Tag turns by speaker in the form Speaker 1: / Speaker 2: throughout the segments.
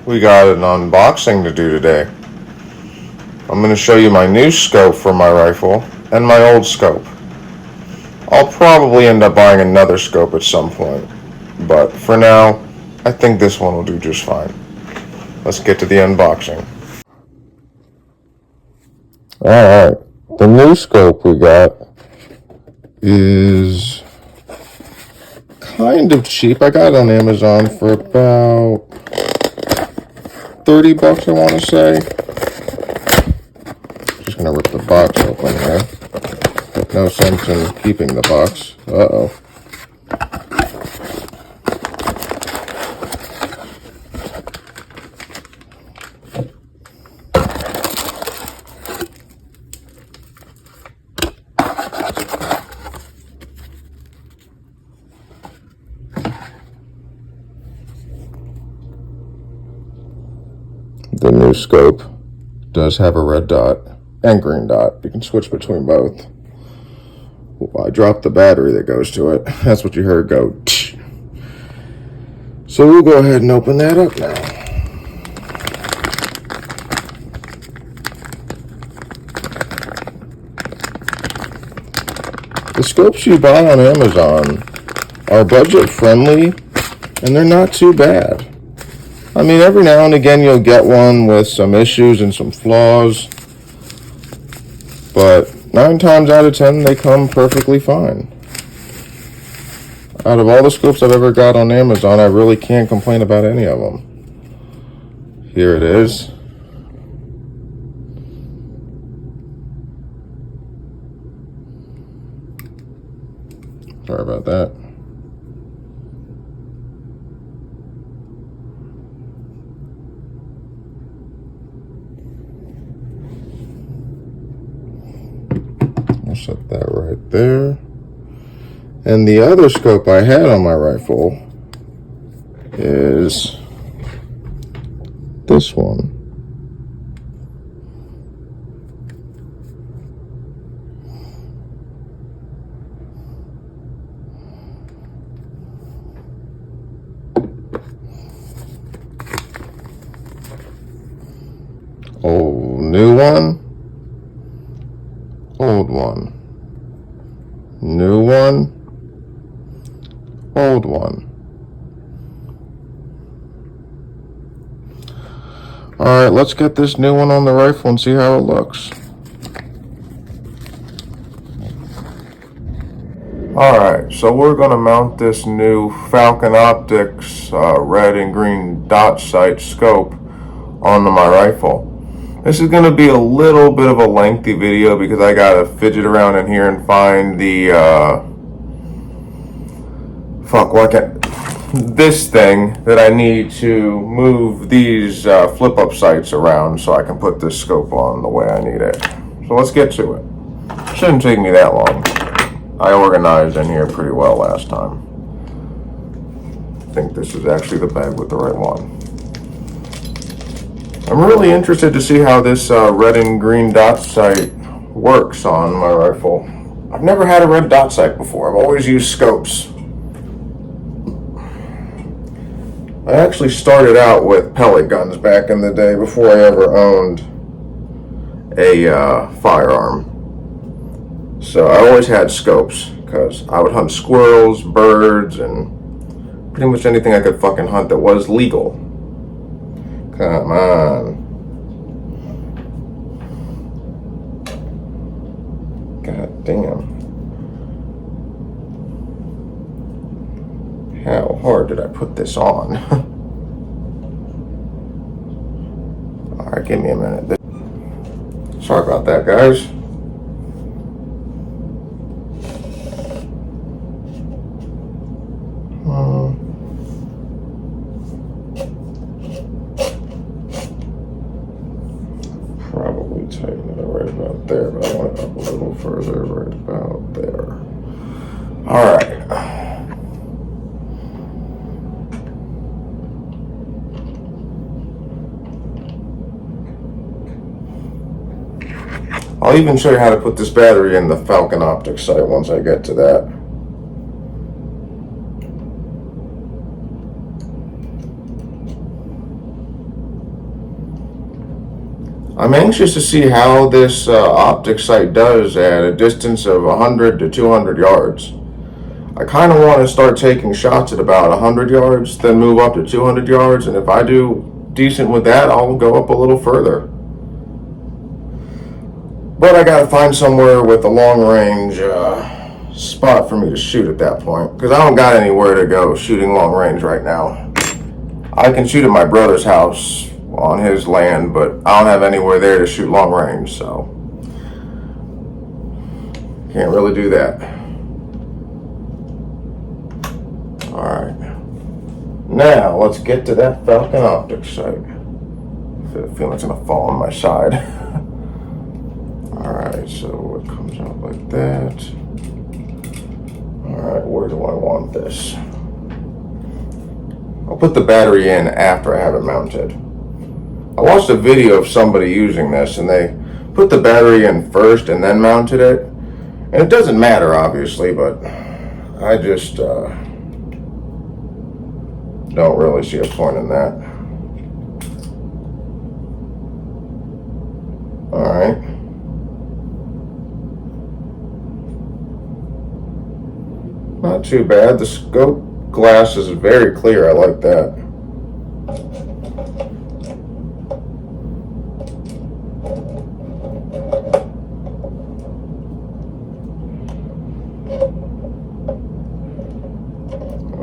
Speaker 1: we got an unboxing to do today. I'm going to show you my new scope for my rifle and my old scope. I'll probably end up buying another scope at some point, but for now, I think this one will do just fine. Let's get to the unboxing. Alright, the new scope we got is kind of cheap. I got it on Amazon for about $30, I want to say. Just gonna rip the box open here. No sense in keeping the box. Uh-oh. The new scope does have a red dot and green dot. You can switch between both. I dropped the battery that goes to it. That's what you heard go. So we'll go ahead and open that up now. The scopes you buy on Amazon are budget friendly and they're not too bad. I mean, every now and again you'll get one with some issues and some flaws, but 9 times out of 10 they come perfectly fine. Out of all the scopes I've ever got on Amazon, I really can't complain about any of them. Here it is. Sorry about that. I'll set that right there. And the other scope I had on my rifle is this one. Oh, new one. Old one. New one. Old one. Alright, let's get this new one on the rifle and see how it looks. Alright, so we're going to mount this new FalconOptics red and green dot sight scope onto my rifle. This is going to be a little bit of a lengthy video because I got to fidget around in here and find the, this thing that I need to move these flip-up sights around so I can put this scope on the way I need it. So let's get to it. Shouldn't take me that long. I organized in here pretty well last time. I think this is actually the bag with the right one. I'm really interested to see how this red and green dot sight works on my rifle. I've never had a red dot sight before. I've always used scopes. I actually started out with pellet guns back in the day before I ever owned a firearm. So I always had scopes because I would hunt squirrels, birds, and pretty much anything I could fucking hunt that was legal. Come on. God damn. How hard did I put this on? Alright, give me a minute. Sorry about that, guys. Probably tighten it right about there, but I want it up a little further, right about there. Alright. I'll even show you how to put this battery in the FalconOptics sight once I get to that. I'm anxious to see how this optic sight does at a distance of 100 to 200 yards. I kind of want to start taking shots at about 100 yards, then move up to 200 yards, and if I do decent with that, I'll go up a little further. But I gotta find somewhere with a long range spot for me to shoot at that point, because I don't got anywhere to go shooting long range right now. I can shoot at my brother's house on his land, but I don't have anywhere there to shoot long range, so can't really do that. Alright, now let's get to that FalconOptics sight. I feel like it's gonna fall on my side. Alright, so it comes out like that. Alright, where do I want this? I'll put the battery in after I have it mounted. I watched a video of somebody using this, and they put the battery in first and then mounted it. And it doesn't matter, obviously, but I just don't really see a point in that. Alright. Not too bad. The scope glass is very clear. I like that.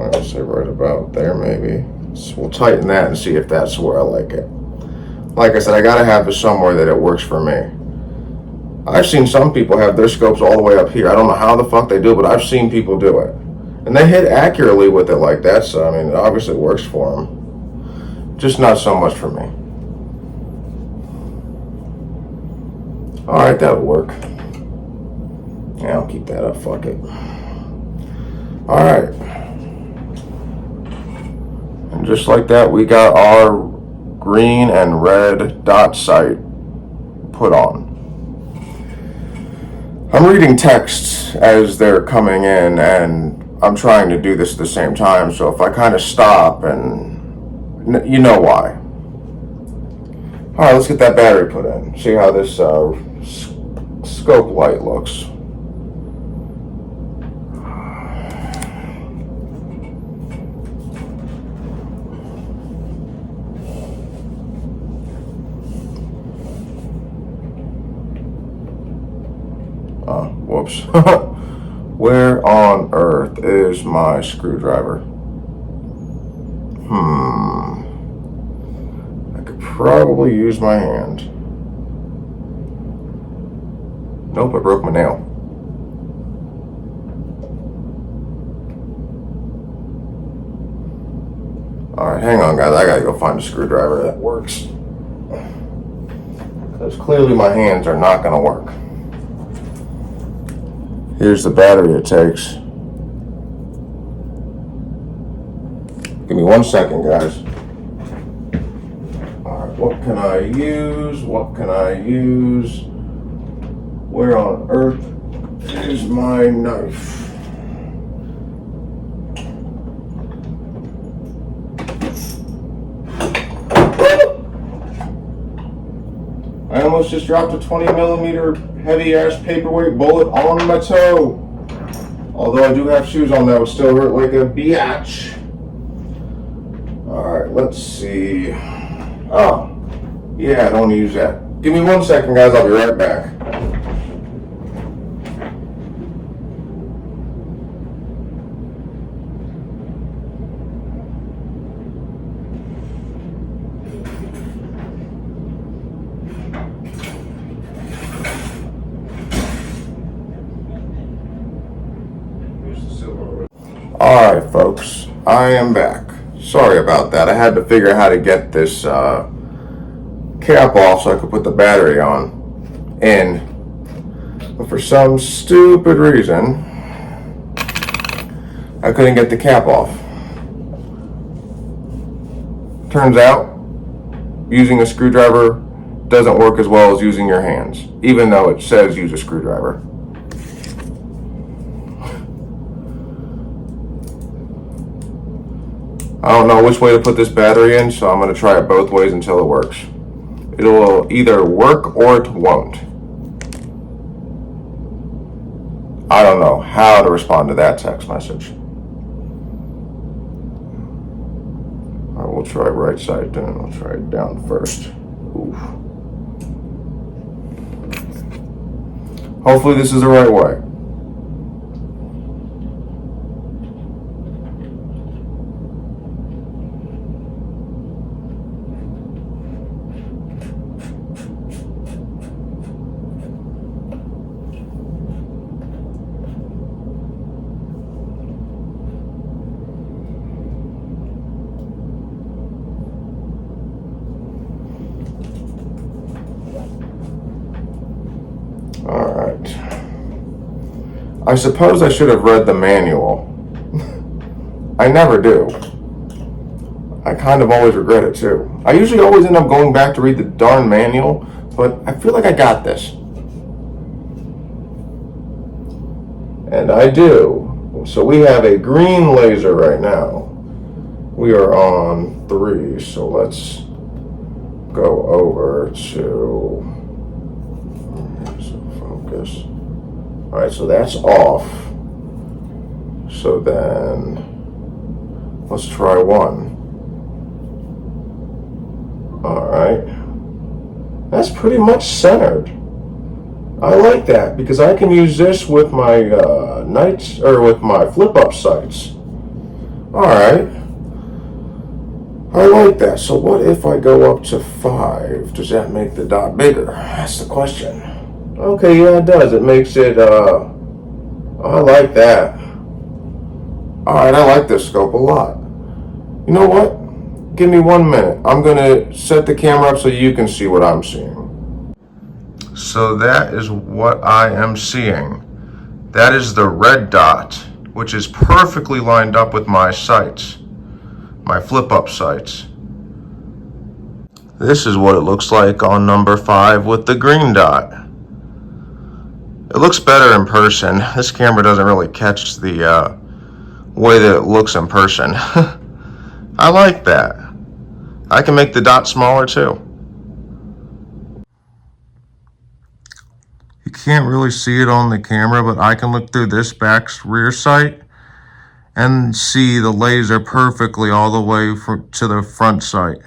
Speaker 1: I'll say right about there maybe. So we'll tighten that and see if that's where I like it. Like I said, I gotta have this somewhere that it works for me. I've seen some people have their scopes all the way up here. I don't know how the fuck they do it, but I've seen people do it. And they hit accurately with it like that, so I mean, it obviously works for them. Just not so much for me. Alright, that'll work. Yeah, I'll keep that up, fuck it. Alright. And just like that, we got our green and red dot sight put on. I'm reading texts as they're coming in, and I'm trying to do this at the same time, so if I kind of stop, and you know why. Alright, let's get that battery put in. See how this scope light looks. Whoops. Where on earth is my screwdriver? I could probably use my hand. Nope, I broke my nail. Alright, hang on guys, I gotta go find a screwdriver that works. Because clearly my hands are not gonna work. Here's the battery it takes. Give me 1 second, guys. Alright, what can I use? What can I use? Where on earth is my knife? I almost just dropped a 20mm heavy ass paperweight bullet on my toe. Although I do have shoes on, that would still hurt like a biatch. Alright, let's see. Oh, yeah, don't use that. Give me 1 second, guys, I'll be right back. Alright folks, I am back. Sorry about that. I had to figure out how to get this cap off so I could put the battery in. But for some stupid reason, I couldn't get the cap off. Turns out, using a screwdriver doesn't work as well as using your hands, even though it says use a screwdriver. I don't know which way to put this battery in, so I'm going to try it both ways until it works. it'll either work or it won't. I don't know how to respond to that text message. All right, we'll try right side down. We'll try it down first. Oof. Hopefully this is the right way. All right. I suppose I should have read the manual. I never do. I kind of always regret it too. I usually always end up going back to read the darn manual, but I feel like I got this. And I do. So we have a green laser right now. We are on 3, so let's go over to focus. All right, so that's off. So then let's try 1. All right, that's pretty much centered. I like that because I can use this with my with my flip-up sights. All right, I like that. So what if I go up to 5? Does that make the dot bigger? That's the question. Okay, yeah, it does. It makes it, I like that. All right, I like this scope a lot. You know what? Give me 1 minute. I'm gonna set the camera up so you can see what I'm seeing. So that is what I am seeing. That is the red dot, which is perfectly lined up with my sights, my flip-up sights. This is what it looks like on number 5 with the green dot. It looks better in person. This camera doesn't really catch the way that it looks in person. I like that. I can make the dot smaller too. You can't really see it on the camera, but I can look through this back rear sight and see the laser perfectly all the way to the front sight.